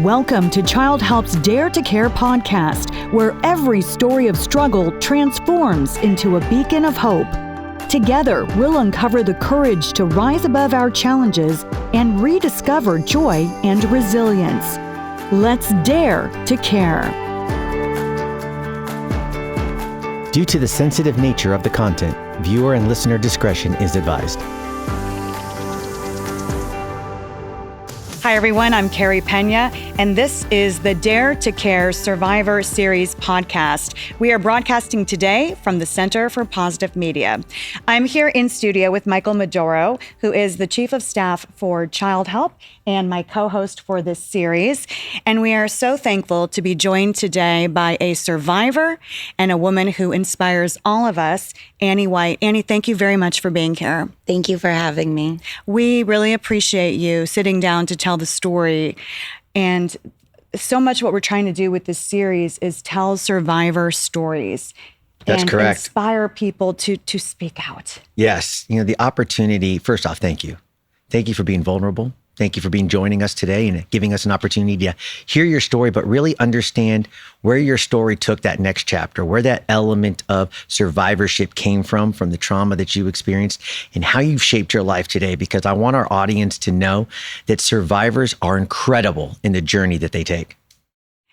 Welcome to Childhelp's Dare to Care podcast, where every story of struggle transforms into a beacon of hope. Together, we'll uncover the courage to rise above our challenges and rediscover joy and resilience. Let's dare to care. Due to the sensitive nature of the content, viewer and listener discretion is advised. Hi everyone, I'm Carrie Pena, and this is the Dare to Care Survivor Series podcast. We are broadcasting today from the Center for Positive Media. I'm here in studio with Michael Maduro, who is the Chief of Staff for Childhelp and my co-host for this series. And we are so thankful to be joined today by a survivor and a woman who inspires all of us, Annie White. Annie, thank you very much for being here. Thank you for having me. We really appreciate you sitting down to tell the story. And so much what we're trying to do with this series is tell survivor stories. That's and correct. Inspire people to speak out. Yes. The opportunity, first off, thank you. Thank you for being vulnerable. Thank you for joining us today and giving us an opportunity to hear your story, but really understand where your story took that next chapter, where that element of survivorship came from the trauma that you experienced, and how you've shaped your life today. Because I want our audience to know that survivors are incredible in the journey that they take.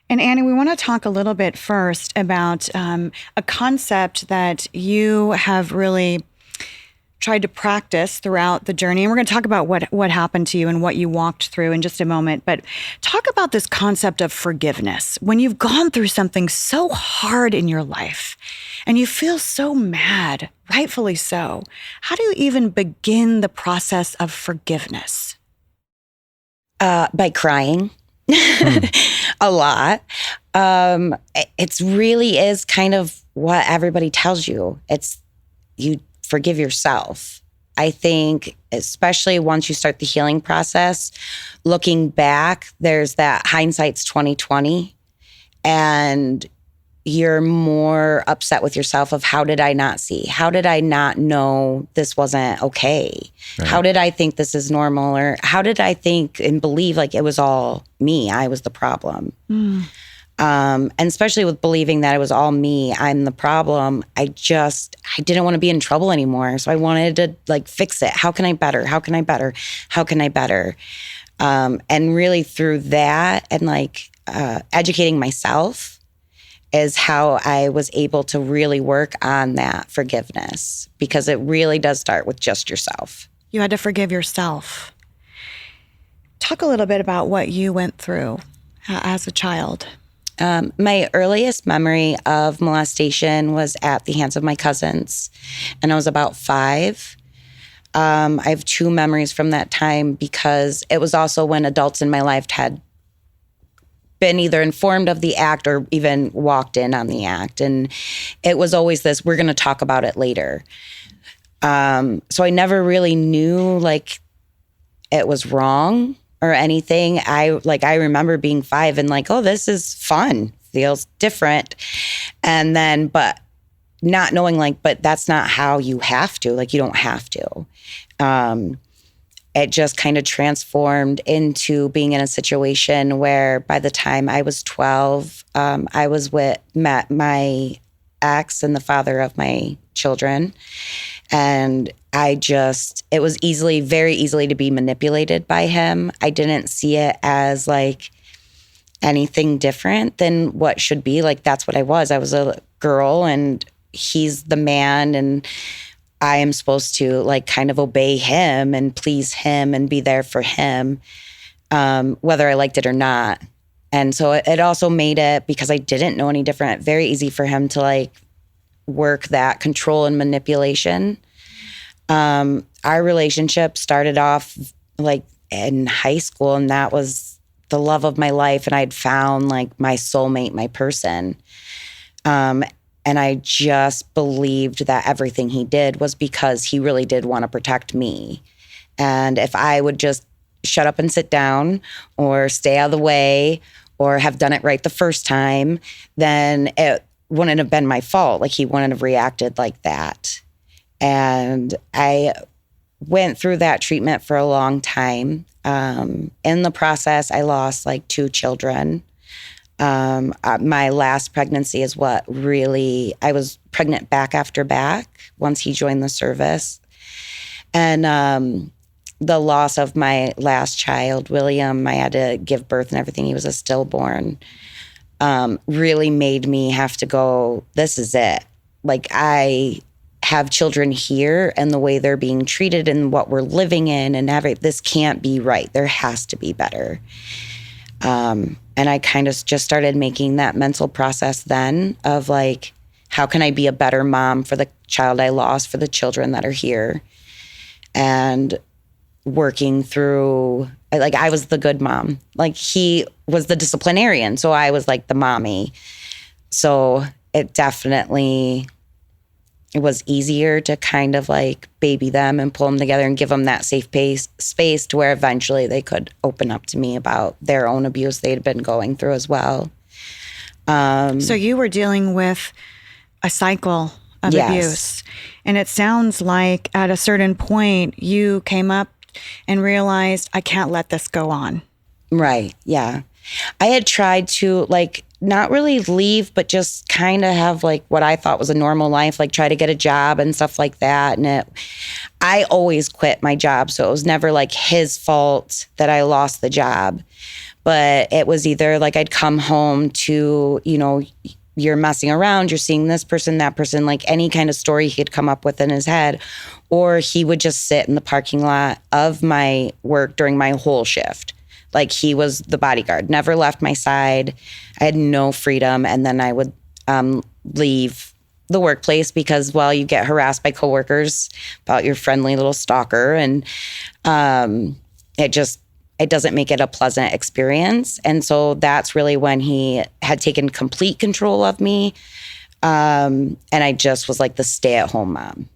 And Annie, we want to talk a little bit first about a concept that you have really tried to practice throughout the journey. And we're going to talk about what happened to you and what you walked through in just a moment. But talk about this concept of forgiveness. When you've gone through something so hard in your life and you feel so mad, rightfully so, how do you even begin the process of forgiveness? By crying a lot. It really is kind of what everybody tells you. It's you forgive yourself. I think, especially once you start the healing process, looking back, there's that hindsight's 2020, and you're more upset with yourself of how did I not see? How did I not know this wasn't okay? Right. How did I think this is normal? Or how did I think and believe like it was all me? I was the problem. And especially with believing that it was all me, I'm the problem, I didn't want to be in trouble anymore. So I wanted to fix it. How can I better? How can I better? How can I better? And really through that and educating myself is how I was able to really work on that forgiveness, because it really does start with just yourself. You had to forgive yourself. Talk a little bit about what you went through as a child. My earliest memory of molestation was at the hands of my cousins, and I was about 5. I have 2 memories from that time because it was also when adults in my life had been either informed of the act or even walked in on the act. And it was always this, we're going to talk about it later. So I never really knew it was wrong or anything. I remember being 5 and oh, this is fun, feels different. And then, but not knowing but that's not how you have to, you don't have to. It just kind of transformed into being in a situation where by the time I was 12, I met my ex and the father of my children. And it was very easily to be manipulated by him. I didn't see it as anything different than what should be. That's what I was. I was a girl and he's the man, and I am supposed to kind of obey him and please him and be there for him, whether I liked it or not. And so it also made it, because I didn't know any different, very easy for him to work that control and manipulation. Our relationship started off in high school, and that was the love of my life. And I'd found my soulmate, my person. And I just believed that everything he did was because he really did want to protect me. And if I would just shut up and sit down or stay out of the way or have done it right the first time, then it wouldn't have been my fault. He wouldn't have reacted like that. And I went through that treatment for a long time. In the process, I lost like 2 children. My last pregnancy is what really, I was pregnant back after back once he joined the service. And the loss of my last child, William, I had to give birth and everything. He was a stillborn. Really made me have to go, this is it. Like, I have children here and the way they're being treated and what we're living in and this can't be right. There has to be better. And I kind of just started making that mental process then of like, how can I be a better mom for the child I lost, for the children that are here? And working through, like, I was the good mom. Like, he was the disciplinarian, so I was like the mommy. So it definitely, it was easier to kind of like baby them and pull them together and give them that safe space to where eventually they could open up to me about their own abuse they'd been going through as well. So you were dealing with a cycle of abuse. And it sounds like at a certain point you came up and realized, I can't let this go on. Right. Yeah. I had tried to like not really leave, but just kind of have like what I thought was a normal life, like try to get a job and stuff like that. And I always quit my job. So it was never like his fault that I lost the job. But it was either like I'd come home to, you know, you're messing around, you're seeing this person, that person, like any kind of story he could come up with in his head. Or he would just sit in the parking lot of my work during my whole shift. Like he was the bodyguard, never left my side. I had no freedom. And then I would leave the workplace because, well, you get harassed by coworkers about your friendly little stalker. And it doesn't make it a pleasant experience. And so that's really when he had taken complete control of me. And I just was like the stay-at-home mom.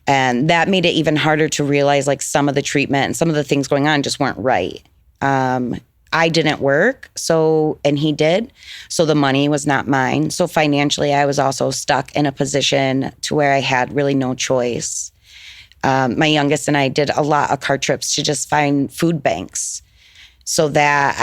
And that made it even harder to realize like some of the treatment and some of the things going on just weren't right. I didn't work, and he did. So the money was not mine. So financially, I was also stuck in a position to where I had really no choice. My youngest and I did a lot of car trips to just find food banks so that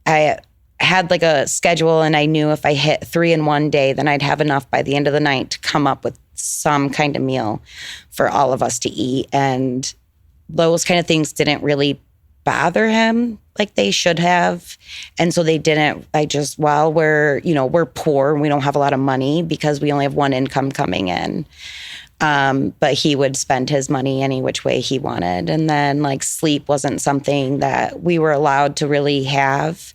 I had like a schedule and I knew if I hit 3 in one day, then I'd have enough by the end of the night to come up with some kind of meal for all of us to eat. And those kind of things didn't really bother him like they should have. And so they didn't. We're poor and we don't have a lot of money because we only have one income coming in. But he would spend his money any which way he wanted. And then like sleep wasn't something that we were allowed to really have.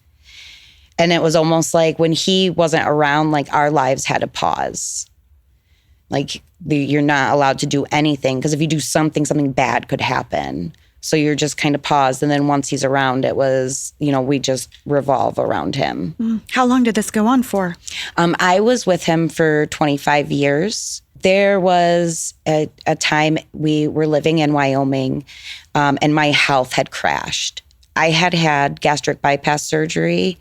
And it was almost like when he wasn't around, like our lives had to pause. Like you're not allowed to do anything because if you do something bad could happen. So you're just kind of paused. And then once he's around, it was, we just revolve around him. How long did this go on for? I was with him for 25 years. There was a time we were living in Wyoming and my health had crashed. I had gastric bypass surgery.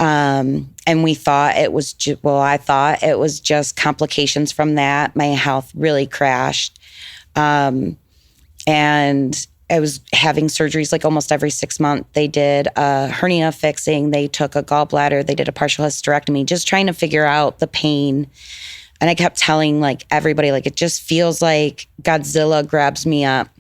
And we thought it was, I thought it was just complications from that. My health really crashed. And I was having surgeries like almost every 6 months. They did a hernia fixing. They took a gallbladder. They did a partial hysterectomy, just trying to figure out the pain. And I kept telling like everybody, like, it just feels like Godzilla grabs me up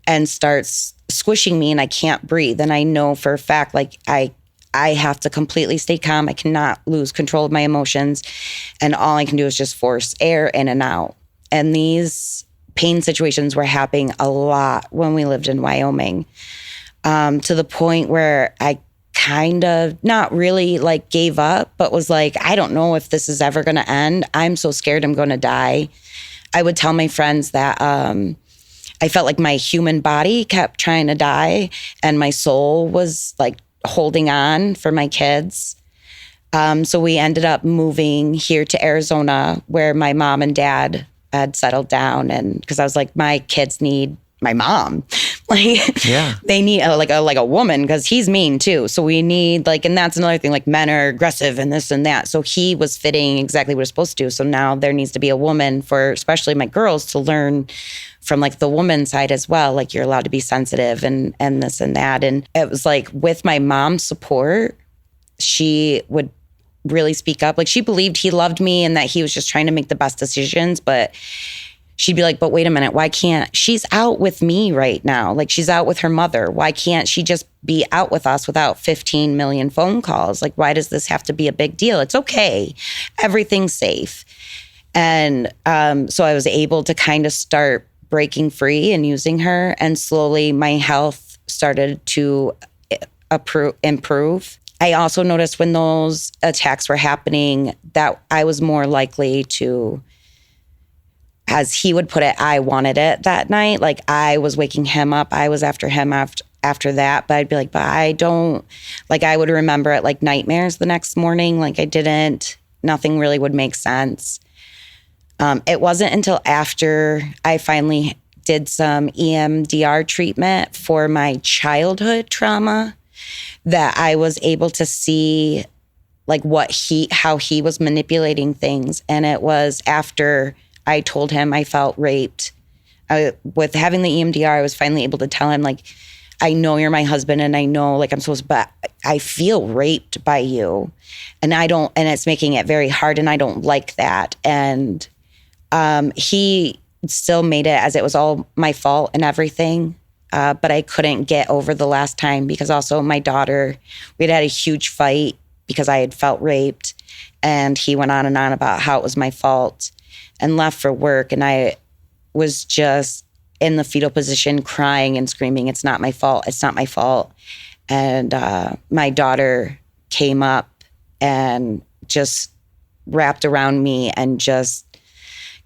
and starts squishing me and I can't breathe. And I know for a fact, like I have to completely stay calm. I cannot lose control of my emotions. And all I can do is just force air in and out. And these pain situations were happening a lot when we lived in Wyoming, to the point where I kind of not really like gave up, but was like, I don't know if this is ever going to end. I'm so scared I'm going to die. I would tell my friends that I felt like my human body kept trying to die and my soul was like holding on for my kids. So we ended up moving here to Arizona where my mom and dad had settled down. And because I was like, my kids need my mom. Like, yeah. they need like a woman, because he's mean too. So we need like, and that's another thing, like men are aggressive and this and that. So he was fitting exactly what it's supposed to do. So now there needs to be a woman for, especially my girls, to learn from like the woman's side as well. Like, you're allowed to be sensitive and this and that. And it was like, with my mom's support, she would really speak up. Like, she believed he loved me and that he was just trying to make the best decisions, but she'd be like, but wait a minute, why can't, she's out with me right now. Like, she's out with her mother. Why can't she just be out with us without 15 million phone calls? Like, why does this have to be a big deal? It's okay. Everything's safe. And so I was able to kind of start breaking free and using her. And slowly my health started to improve. I also noticed when those attacks were happening that I was more likely to, as he would put it, I wanted it that night. Like, I was waking him up. I was after him after that. But I'd be like, but I don't, like, I would remember it like nightmares the next morning. Like, nothing really would make sense. It wasn't until after I finally did some EMDR treatment for my childhood trauma that I was able to see like how he was manipulating things. And it was after I told him I felt raped. With having the EMDR, I was finally able to tell him, like, I know you're my husband and I know like I'm supposed to, but I feel raped by you. And it's making it very hard and I don't like that. And he still made it as it was all my fault and everything. But I couldn't get over the last time because also my daughter, we had a huge fight because I had felt raped, and he went on and on about how it was my fault and left for work. And I was just in the fetal position crying and screaming, it's not my fault. It's not my fault. And my daughter came up and just wrapped around me and just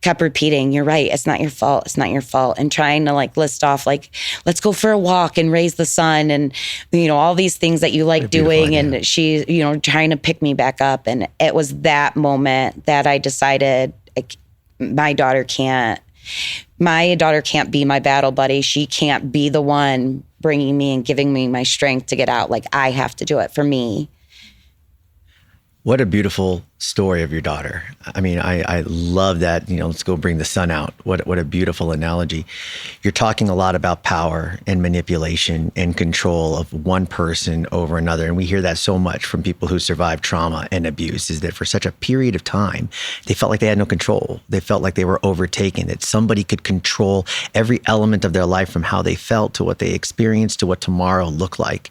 kept repeating, you're right, it's not your fault, it's not your fault, and trying to like list off like, let's go for a walk and raise the sun and, you know, all these things that you like doing. And she, you know, trying to pick me back up. And it was that moment that I decided my daughter can't be my battle buddy. She can't be the one bringing me and giving me my strength to get out. Like, I have to do it for me. What a beautiful story of your daughter. I mean, I love that, you know, let's go bring the sun out. What a beautiful analogy. You're talking a lot about power and manipulation and control of one person over another. And we hear that so much from people who survive trauma and abuse, is that for such a period of time, they felt like they had no control. They felt like they were overtaken, that somebody could control every element of their life, from how they felt to what they experienced to what tomorrow looked like.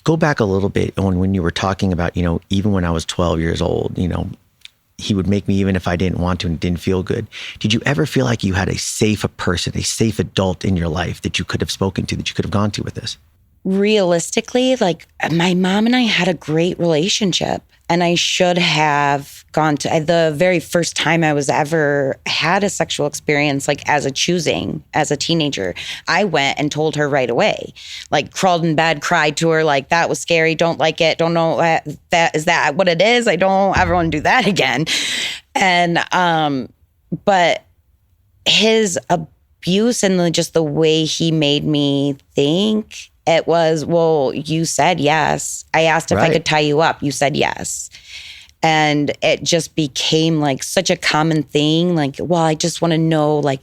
Go back a little bit when you were talking about, you know, even when I was 12 years old, you know, he would make me even if I didn't want to and didn't feel good. Did you ever feel like you had a safe person, a safe adult in your life that you could have spoken to, that you could have gone to with this? Realistically, like, my mom and I had a great relationship, and I should have gone to the very first time I was ever had a sexual experience, like as a teenager, I went and told her right away, like crawled in bed, cried to her, like, that was scary. Don't like it. Don't know is that what it is? I don't ever want to do that again. And, but his abuse and just the way he made me think, it was, well, you said yes. I asked if I could tie you up. You said yes. And it just became like such a common thing. Like, well, I just want to know like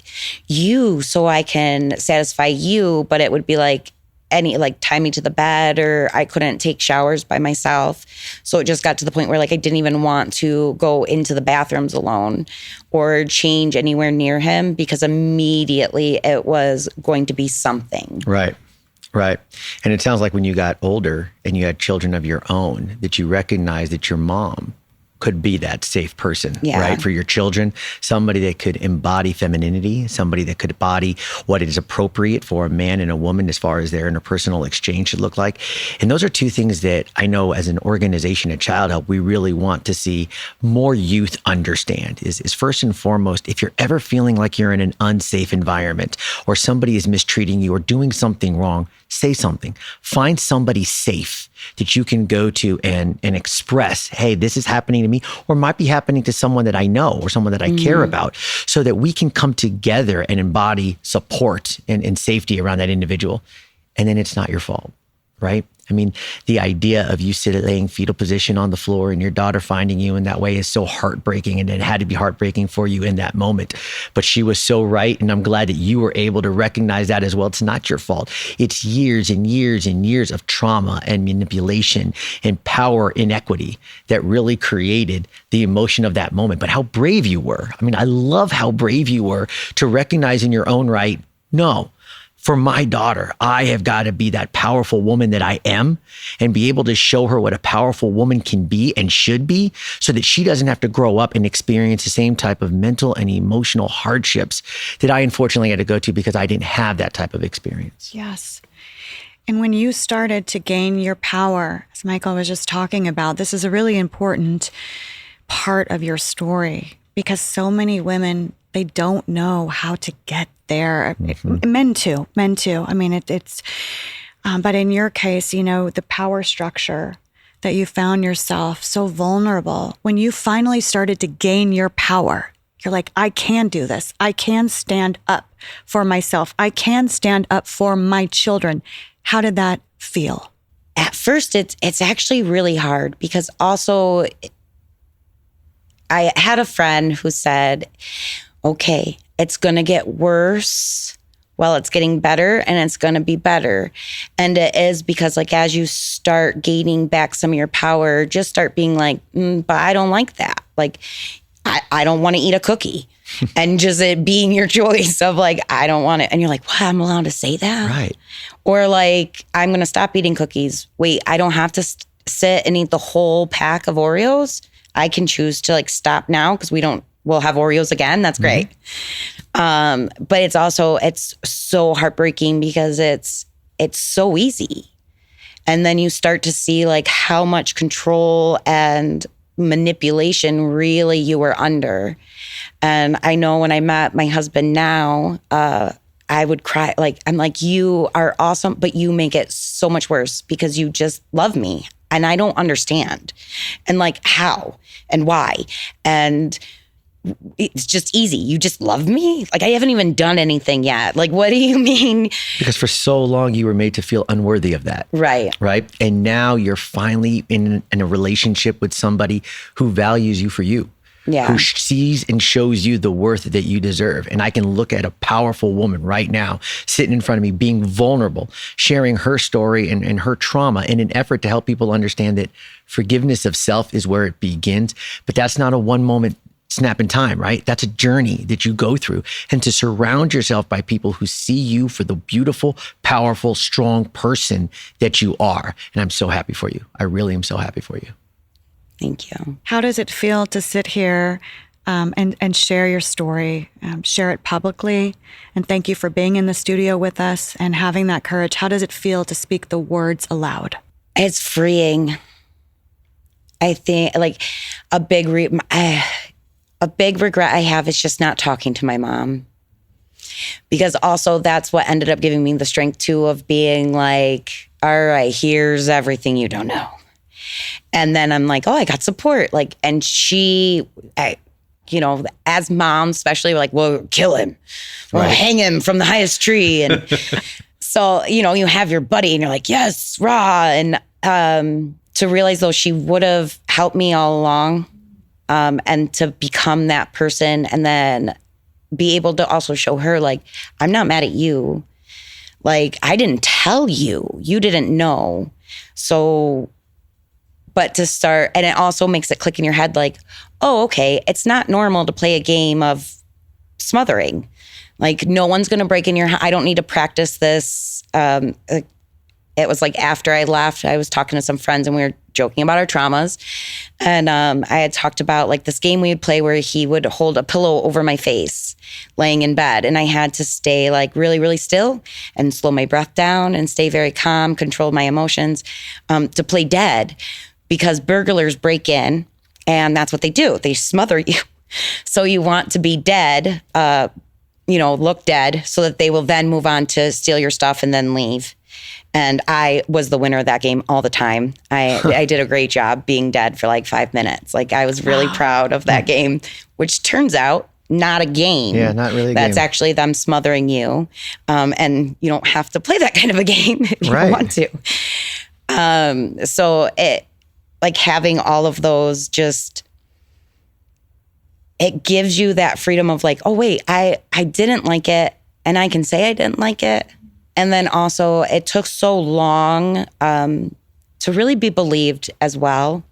you so I can satisfy you. But it would be like tie me to the bed, or I couldn't take showers by myself. So it just got to the point where like I didn't even want to go into the bathrooms alone or change anywhere near him, because immediately it was going to be something. Right. Right. And it sounds like when you got older and you had children of your own, that you recognized that your mom could be that safe person, right? For your children, somebody that could embody femininity, somebody that could embody what is appropriate for a man and a woman as far as their interpersonal exchange should look like. And those are two things that I know as an organization at Childhelp, we really want to see more youth understand is first and foremost, if you're ever feeling like you're in an unsafe environment or somebody is mistreating you or doing something wrong, say something. Find somebody safe that you can go to and express, hey, this is happening to me. me, or might be happening to someone that I know or someone that I care about, so that we can come together and embody support and safety around that individual. And then it's not your fault, right? I mean, the idea of you laying fetal position on the floor and your daughter finding you in that way is so heartbreaking, and it had to be heartbreaking for you in that moment. But she was so right, and I'm glad that you were able to recognize that as well. It's not your fault. It's years and years and years of trauma and manipulation and power inequity that really created the emotion of that moment. But how brave you were. I mean, I love how brave you were to recognize in your own right, no, for my daughter, I have got to be that powerful woman that I am and be able to show her what a powerful woman can be and should be, so that she doesn't have to grow up and experience the same type of mental and emotional hardships that I unfortunately had to go to because I didn't have that type of experience. Yes. And when you started to gain your power, as Michael was just talking about, this is a really important part of your story, because so many women, they don't know how to get there. Men too. I mean, it's, but in your case, you know, the power structure that you found yourself so vulnerable, when you finally started to gain your power, you're like, I can do this. I can stand up for myself. I can stand up for my children. How did that feel? At first, it's actually really hard, because also I had a friend who said, okay, it's going to get worse while it's getting better, and it's going to be better. And it is, because like, as you start gaining back some of your power, just start being like, but I don't like that. Like, I don't want to eat a cookie. And just it being your choice of like, I don't want it. And you're like, what, I'm allowed to say that? Right. Or like, I'm going to stop eating cookies. Wait, I don't have to sit and eat the whole pack of Oreos. I can choose to like stop now, because we'll have Oreos again. That's great. But it's so heartbreaking, because it's so easy. And then you start to see like how much control and manipulation really you were under. And I know when I met my husband now, I would cry. Like, I'm like, you are awesome, but you make it so much worse, because you just love me. And I don't understand. And like, how and why? And it's just easy. You just love me? Like, I haven't even done anything yet. Like, what do you mean? Because for so long you were made to feel unworthy of that. Right. Right. And now you're finally in a relationship with somebody who values you for you. Yeah. Who sees and shows you the worth that you deserve. And I can look at a powerful woman right now sitting in front of me, being vulnerable, sharing her story and her trauma in an effort to help people understand that forgiveness of self is where it begins. But that's not a one moment snap in time, right? That's a journey that you go through. And to surround yourself by people who see you for the beautiful, powerful, strong person that you are. And I'm so happy for you. I really am so happy for you. Thank you. How does it feel to sit here and share your story, share it publicly? And thank you for being in the studio with us and having that courage. How does it feel to speak the words aloud? It's freeing. I think like a big regret I have is just not talking to my mom. Because also that's what ended up giving me the strength too of being like, all right, here's everything you don't know. And then I'm like, oh, I got support. Like, and as moms, especially, we're like, well, kill him or hang him from the highest tree. And so, you have your buddy and you're like, yes, rah. And to realize though, she would have helped me all along, and to become that person, and then be able to also show her like, I'm not mad at you. Like, I didn't tell you, you didn't know. So, but to start, and it also makes it click in your head like, oh, okay, it's not normal to play a game of smothering. Like, no one's going to break in your house. I don't need to practice this. It was like after I left, I was talking to some friends and we were joking about our traumas. And I had talked about like this game we would play where he would hold a pillow over my face laying in bed. And I had to stay like really, really still and slow my breath down and stay very calm, control my emotions, to play dead, because burglars break in and that's what they do. They smother you. So you want to be dead, look dead, so that they will then move on to steal your stuff and then leave. And I was the winner of that game all the time. I did a great job being dead for like 5 minutes. Like I was really proud of that game, which turns out not a game. Yeah, not really a That's game. actually them smothering you. And you don't have to play that kind of a game if you don't want to. So it, like having all of those, just, it gives you that freedom of like, oh wait, I didn't like it and I can say I didn't like it. And then also it took so long to really be believed as well.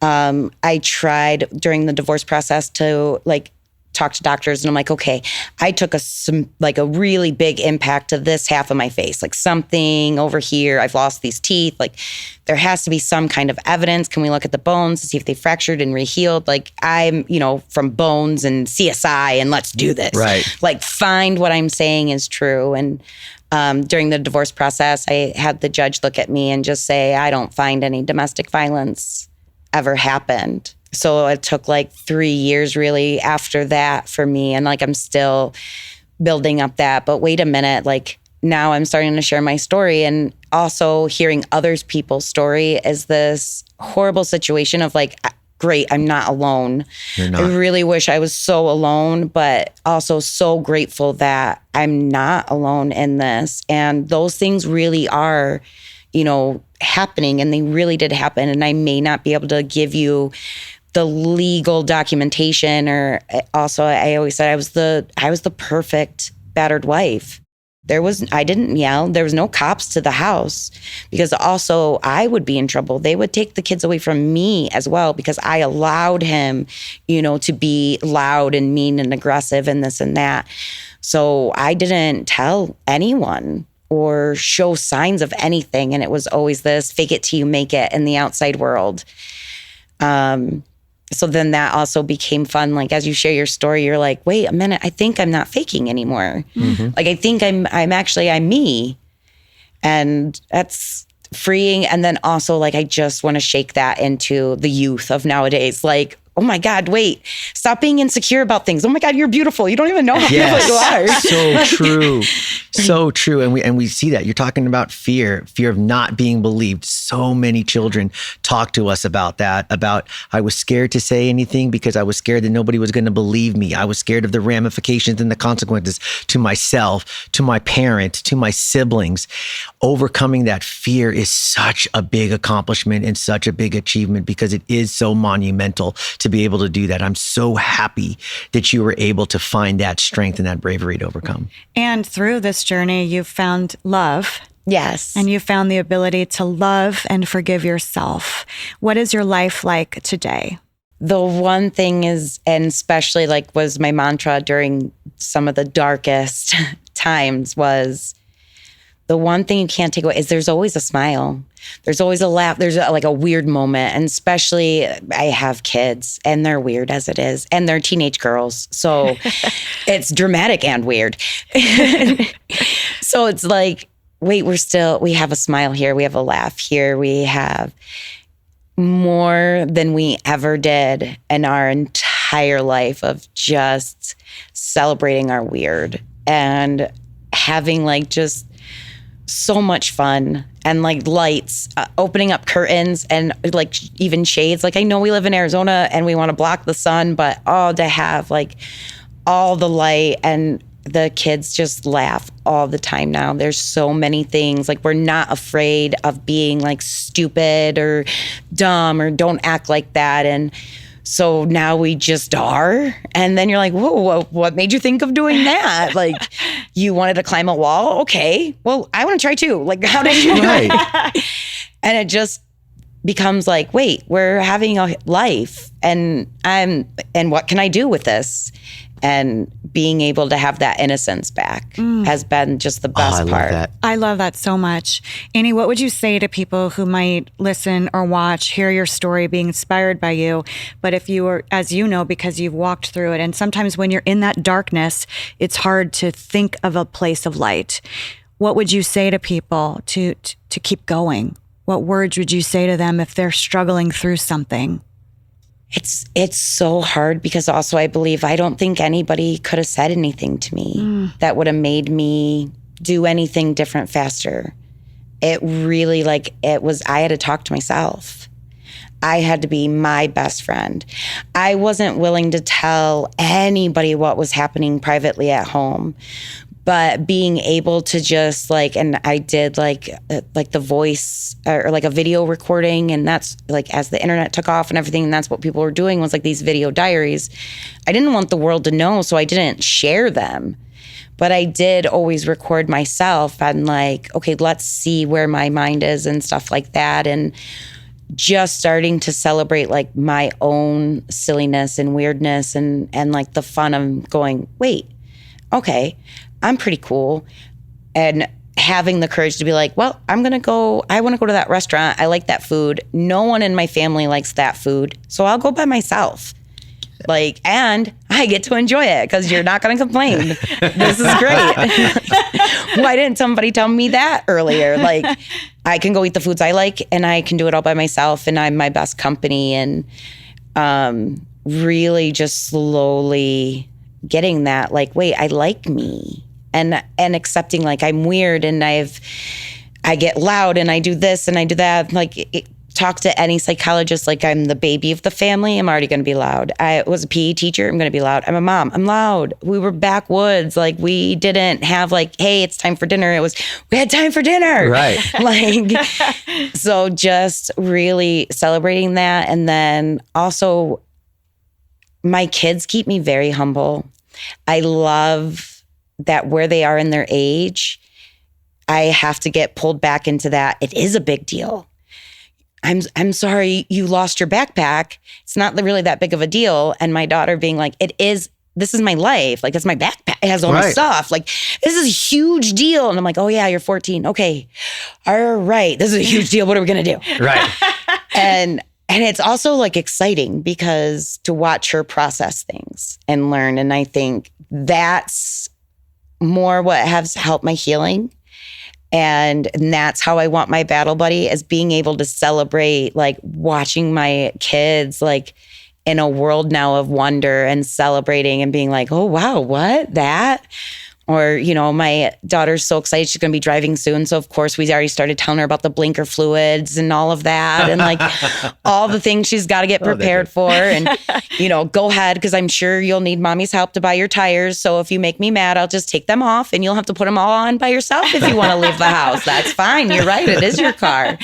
I tried during the divorce process to like talk to doctors, and I'm like, okay, I took a really big impact to this half of my face, like something over here. I've lost these teeth. Like there has to be some kind of evidence. Can we look at the bones to see if they fractured and rehealed? Like I'm, from bones and CSI, and let's do this. Right. Like find what I'm saying is true. And during the divorce process, I had the judge look at me and just say, I don't find any domestic violence ever happened. So it took like 3 years really after that for me. And like, I'm still building up that, but wait a minute, like now I'm starting to share my story, and also hearing others people's story is this horrible situation of like, great, I'm not alone. You're not. I really wish I was so alone, but also so grateful that I'm not alone in this. And those things really are, happening, and they really did happen. And I may not be able to give you the legal documentation, or also I always said I was the perfect battered wife. I didn't yell. There was no cops to the house, because also I would be in trouble. They would take the kids away from me as well, because I allowed him, to be loud and mean and aggressive and this and that. So I didn't tell anyone or show signs of anything. And it was always this fake it till you make it in the outside world. So then that also became fun. Like as you share your story, you're like, wait a minute, I think I'm not faking anymore. Mm-hmm. Like I think I'm me. And that's freeing. And then also like, I just want to shake that into the youth of nowadays. Like, oh my God, wait, stop being insecure about things. Oh my God, you're beautiful. You don't even know how beautiful you are. So true. So true. And we see that. You're talking about fear of not being believed. So many children talk to us about that, about I was scared to say anything because I was scared that nobody was going to believe me. I was scared of the ramifications and the consequences to myself, to my parent, to my siblings. Overcoming that fear is such a big accomplishment and such a big achievement, because it is so monumental to be able to do that. I'm so happy that you were able to find that strength and that bravery to overcome. And through this journey, you've found love. Yes. And you found the ability to love and forgive yourself. What is your life like today? The one thing is, and especially like was my mantra during some of the darkest times, was the one thing you can't take away is there's always a smile. There's always a laugh. There's like a weird moment. And especially I have kids, and they're weird as it is. And they're teenage girls. So it's dramatic and weird. So it's like, wait, we have a smile here. We have a laugh here. We have more than we ever did in our entire life of just celebrating our weird and having like just so much fun, and like lights, opening up curtains and like even shades. Like I know we live in Arizona and we want to block the sun, but to have like all the light, and the kids just laugh all the time now. There's so many things. Like we're not afraid of being like stupid or dumb or don't act like that. And so now we just are. And then you're like, whoa, what made you think of doing that? Like you wanted to climb a wall? Okay, well, I want to try too. Like how did you? Right. And it just becomes like, wait, we're having a life, and what can I do with this? And being able to have that innocence back has been just the best part. Love that. I love that so much. Annie, what would you say to people who might listen or watch, hear your story, be inspired by you? But if you were, as you know, because you've walked through it, and sometimes when you're in that darkness, it's hard to think of a place of light. What would you say to people to keep going? What words would you say to them if they're struggling through something? It's so hard, because also I don't think anybody could have said anything to me that would have made me do anything different faster. It really I had to talk to myself. I had to be my best friend. I wasn't willing to tell anybody what was happening privately at home, but being able to just and I did the voice or like a video recording, and that's as the internet took off and everything, and that's what people were doing was these video diaries. I didn't want the world to know, so I didn't share them. But I did always record myself and okay, let's see where my mind is and stuff like that. And just starting to celebrate my own silliness and weirdness and the fun of going, wait, okay, I'm pretty cool. And having the courage to be well, I want to go to that restaurant. I like that food. No one in my family likes that food. So I'll go by myself. And I get to enjoy it because you're not going to complain. This is great. Why didn't somebody tell me that earlier? I can go eat the foods I like and I can do it all by myself and I'm my best company. And really just slowly getting that, wait, I like me. And accepting I'm weird and I get loud and I do this and I do that. Talk to any psychologist I'm the baby of the family. I'm already going to be loud. I was a PE teacher. I'm going to be loud. I'm a mom. I'm loud. We were backwoods. We didn't have hey, it's time for dinner. It was, we had time for dinner. Right. So just really celebrating that. And then also my kids keep me very humble. I love that where they are in their age, I have to get pulled back into that. It is a big deal. I'm sorry you lost your backpack. It's not really that big of a deal. And my daughter being it is, this is my life. It's my backpack. It has all my stuff. This is a huge deal. And I'm oh yeah, you're 14. Okay. All right. This is a huge deal. What are we going to do? Right. And it's also exciting because to watch her process things and learn. And I think that's more what has helped my healing. And that's how I want my battle buddy, is being able to celebrate, watching my kids, in a world now of wonder and celebrating and being oh, wow, what? That? Or, my daughter's so excited she's going to be driving soon. So, of course, we already started telling her about the blinker fluids and all of that. And all the things she's got to get prepared for. And, go ahead, because I'm sure you'll need mommy's help to buy your tires. So if you make me mad, I'll just take them off and you'll have to put them all on by yourself if you want to leave the house. That's fine. You're right. It is your car.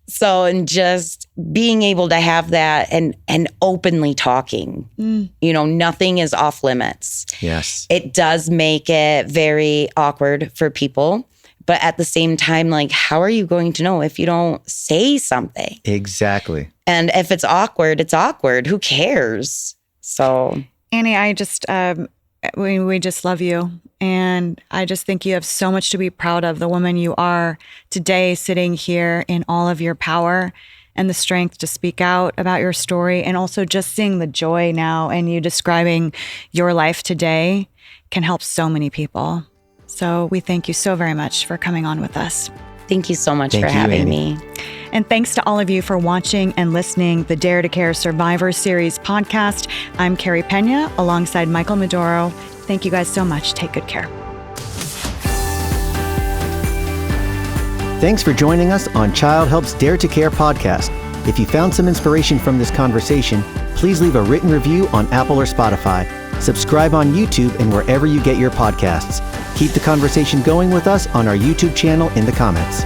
So, and just being able to have that and openly talking, nothing is off limits. Yes. It does make it very awkward for people. But at the same time, how are you going to know if you don't say something? Exactly. And if it's awkward, it's awkward. Who cares? So, Annie, I just, we just love you. And I just think you have so much to be proud of, the woman you are today, sitting here in all of your power and the strength to speak out about your story. And also just seeing the joy now and you describing your life today can help so many people. So we thank you so very much for coming on with us. Thank you so much for having me. And thanks to all of you for watching and listening the Dare to Care Survivor Series podcast. I'm Carrie Pena alongside Michael Maduro. Thank you guys so much. Take good care. Thanks for joining us on Childhelp's Dare to Care podcast. If you found some inspiration from this conversation, please leave a written review on Apple or Spotify. Subscribe on YouTube and wherever you get your podcasts. Keep the conversation going with us on our YouTube channel in the comments.